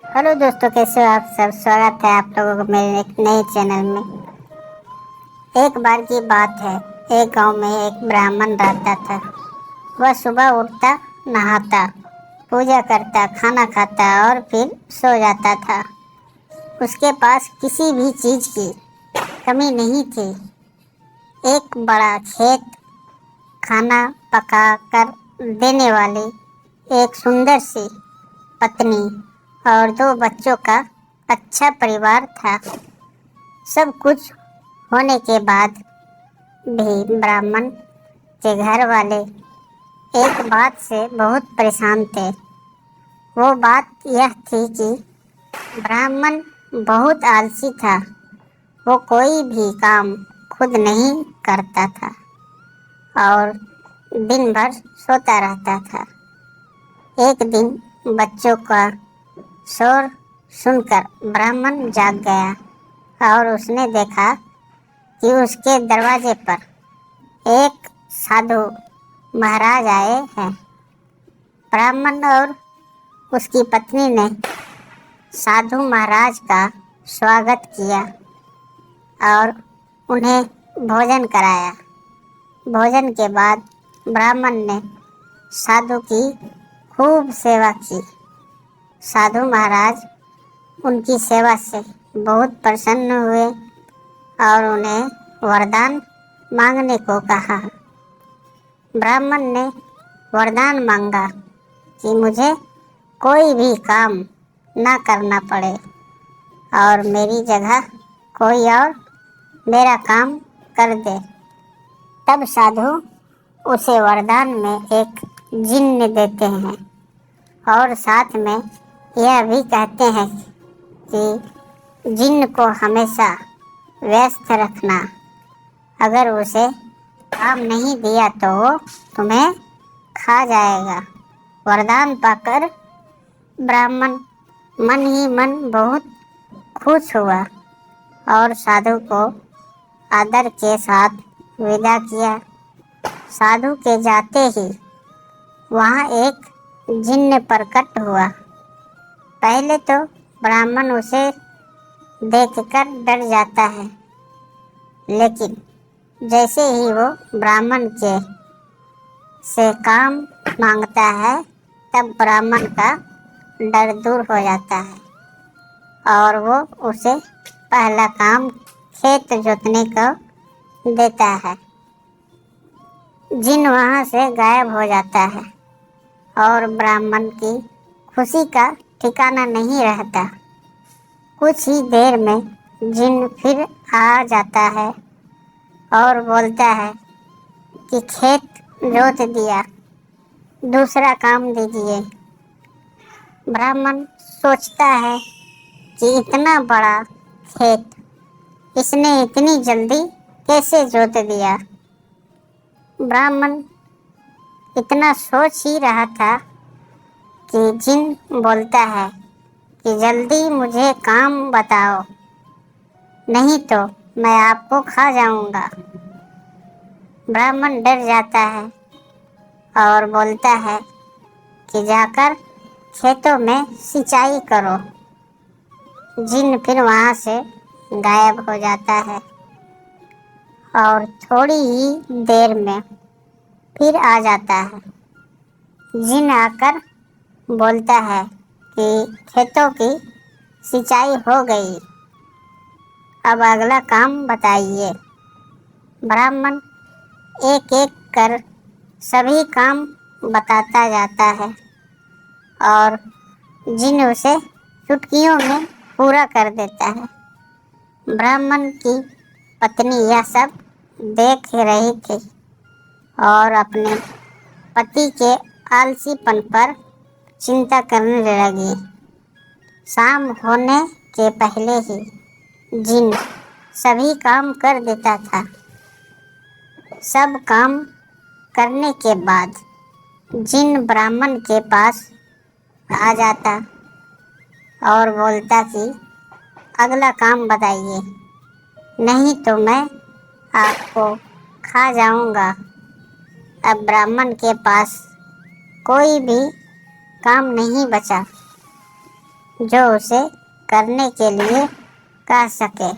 Hello दोस्तों, कैसे हो आप सब। स्वागत है आप लोगों को मेरे एक नए चैनल में। एक बार की बात है, एक गांव में एक ब्राह्मण रहता था। वह सुबह उठता, नहाता, पूजा करता, खाना खाता और फिर सो जाता था। उसके पास किसी भी चीज की कमी नहीं थी। एक बड़ा खेत, खाना पका कर देने वाली एक सुंदर सी पत्नी और 2 बच्चों का अच्छा परिवार था। सब कुछ होने के बाद भी ब्राह्मण के घर वाले एक बात से बहुत परेशान थे। वो बात यह थी कि ब्राह्मण बहुत आलसी था। वो कोई भी काम खुद नहीं करता था और दिन भर सोता रहता था। एक दिन बच्चों का शोर सुनकर ब्राह्मण जाग गया और उसने देखा कि उसके दरवाजे पर एक साधु महाराज आए हैं। ब्राह्मण और उसकी पत्नी ने साधु महाराज का स्वागत किया और उन्हें भोजन कराया। भोजन के बाद ब्राह्मण ने साधु की खूब सेवा की। साधु महाराज उनकी सेवा से बहुत प्रसन्न हुए और उन्हें वरदान मांगने को कहा। ब्राह्मण ने वरदान मांगा कि मुझे कोई भी काम ना करना पड़े और मेरी जगह कोई और मेरा काम कर दे। तब साधु उसे वरदान में एक जिन्न देते हैं और साथ में यह भी कहते हैं कि जिन्न को हमेशा व्यस्त रखना। अगर उसे काम नहीं दिया तो वो तुम्हें खा जाएगा। वरदान पाकर ब्राह्मण मन ही मन बहुत खुश हुआ और साधु को आदर के साथ विदा किया। साधु के जाते ही वहाँ एक जिन्न प्रकट हुआ। पहले तो ब्राह्मण उसे देखकर डर जाता है, लेकिन जैसे ही वो ब्राह्मण के से काम मांगता है तब ब्राह्मण का डर दूर हो जाता है और वो उसे पहला काम खेत जोतने का देता है। जिन्न वहाँ से गायब हो जाता है और ब्राह्मण की खुशी का ठिकाना नहीं रहता। कुछ ही देर में जिन्न फिर आ जाता है और बोलता है कि खेत जोत दिया, दूसरा काम दीजिए। ब्राह्मण सोचता है कि इतना बड़ा खेत इसने इतनी जल्दी कैसे जोत दिया। ब्राह्मण इतना सोच ही रहा था कि जिन्न बोलता है कि जल्दी मुझे काम बताओ, नहीं तो मैं आपको खा जाऊंगा। ब्राह्मण डर जाता है और बोलता है कि जाकर खेतों में सिंचाई करो। जिन्न फिर वहाँ से गायब हो जाता है और थोड़ी ही देर में फिर आ जाता है। जिन्न आकर बोलता है कि खेतों की सिंचाई हो गई, अब अगला काम बताइए। ब्राह्मण एक एक कर सभी काम बताता जाता है और जिन्न उसे चुटकियों में पूरा कर देता है। ब्राह्मण की पत्नी यह सब देख रही थी और अपने पति के आलसीपन पर चिंता करने लगी। शाम होने के पहले ही जिन्न सभी काम कर देता था। सब काम करने के बाद जिन्न ब्राह्मण के पास आ जाता और बोलता कि अगला काम बताइए, नहीं तो मैं आपको खा जाऊंगा। अब ब्राह्मण के पास कोई भी काम नहीं बचा। जो उसे करने के लिए कह सके।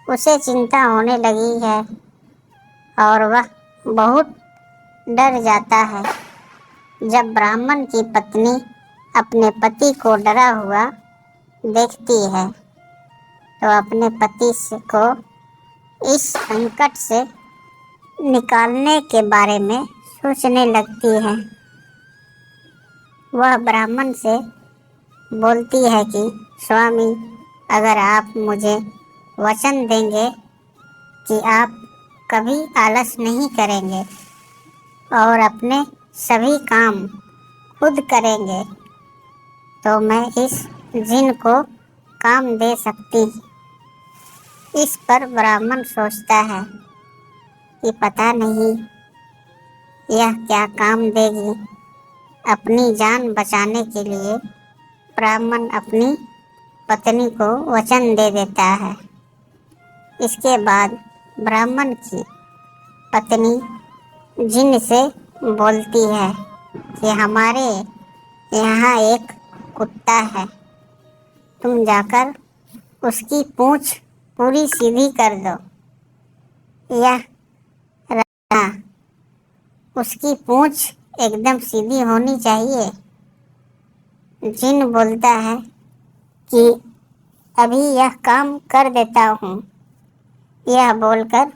उसे चिंता होने लगी है और वह बहुत डर जाता है। जब ब्राह्मण की पत्नी अपने पति को डरा हुआ देखती है तो अपने पति को इस संकट से निकालने के बारे में सोचने लगती है। वह ब्राह्मण से बोलती है कि स्वामी, अगर आप मुझे वचन देंगे कि आप कभी आलस नहीं करेंगे और अपने सभी काम खुद करेंगे तो मैं इस जिन को काम दे सकती। इस पर ब्राह्मण सोचता है कि पता नहीं यह क्या काम देगी। अपनी जान बचाने के लिए ब्राह्मण अपनी पत्नी को वचन दे देता है। इसके बाद ब्राह्मण की पत्नी जिन से बोलती है कि हमारे यहाँ एक कुत्ता है, तुम जाकर उसकी पूंछ पूरी सीधी कर दो। यह रहा, उसकी पूंछ एकदम सीधी होनी चाहिए। जिन बोलता है कि अभी यह काम कर देता हूँ। यह बोलकर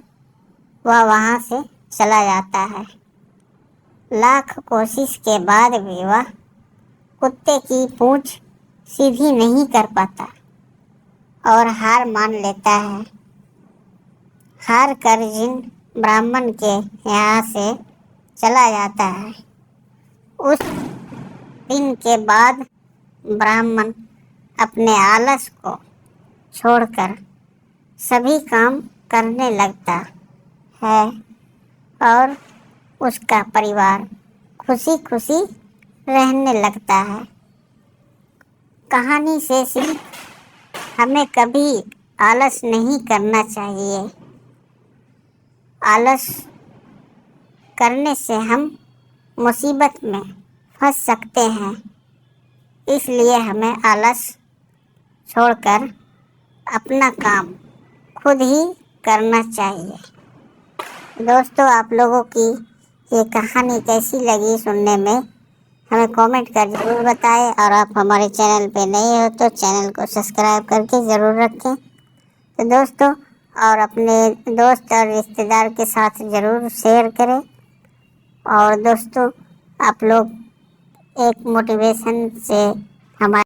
वह वहाँ से चला जाता है। लाख कोशिश के बाद भी वह कुत्ते की पूंछ सीधी नहीं कर पाता और हार मान लेता है। हार कर जिन ब्राह्मण के यहाँ से चला जाता है। उस दिन के बाद ब्राह्मण अपने आलस को छोड़कर सभी काम करने लगता है और उसका परिवार खुशी खुशी रहने लगता है। कहानी से सिर्फ हमें कभी आलस नहीं करना चाहिए। आलस करने से हम मुसीबत में फंस सकते हैं। इसलिए हमें आलस छोड़कर अपना काम खुद ही करना चाहिए। दोस्तों, आप लोगों की ये कहानी कैसी लगी सुनने में हमें कमेंट कर ज़रूर बताएं और आप हमारे चैनल पे नए हो तो चैनल को सब्सक्राइब करके ज़रूर रखें। तो दोस्तों, और अपने दोस्त और रिश्तेदार के साथ ज़रूर शेयर करें। और दोस्तों, आप लोग एक मोटिवेशन से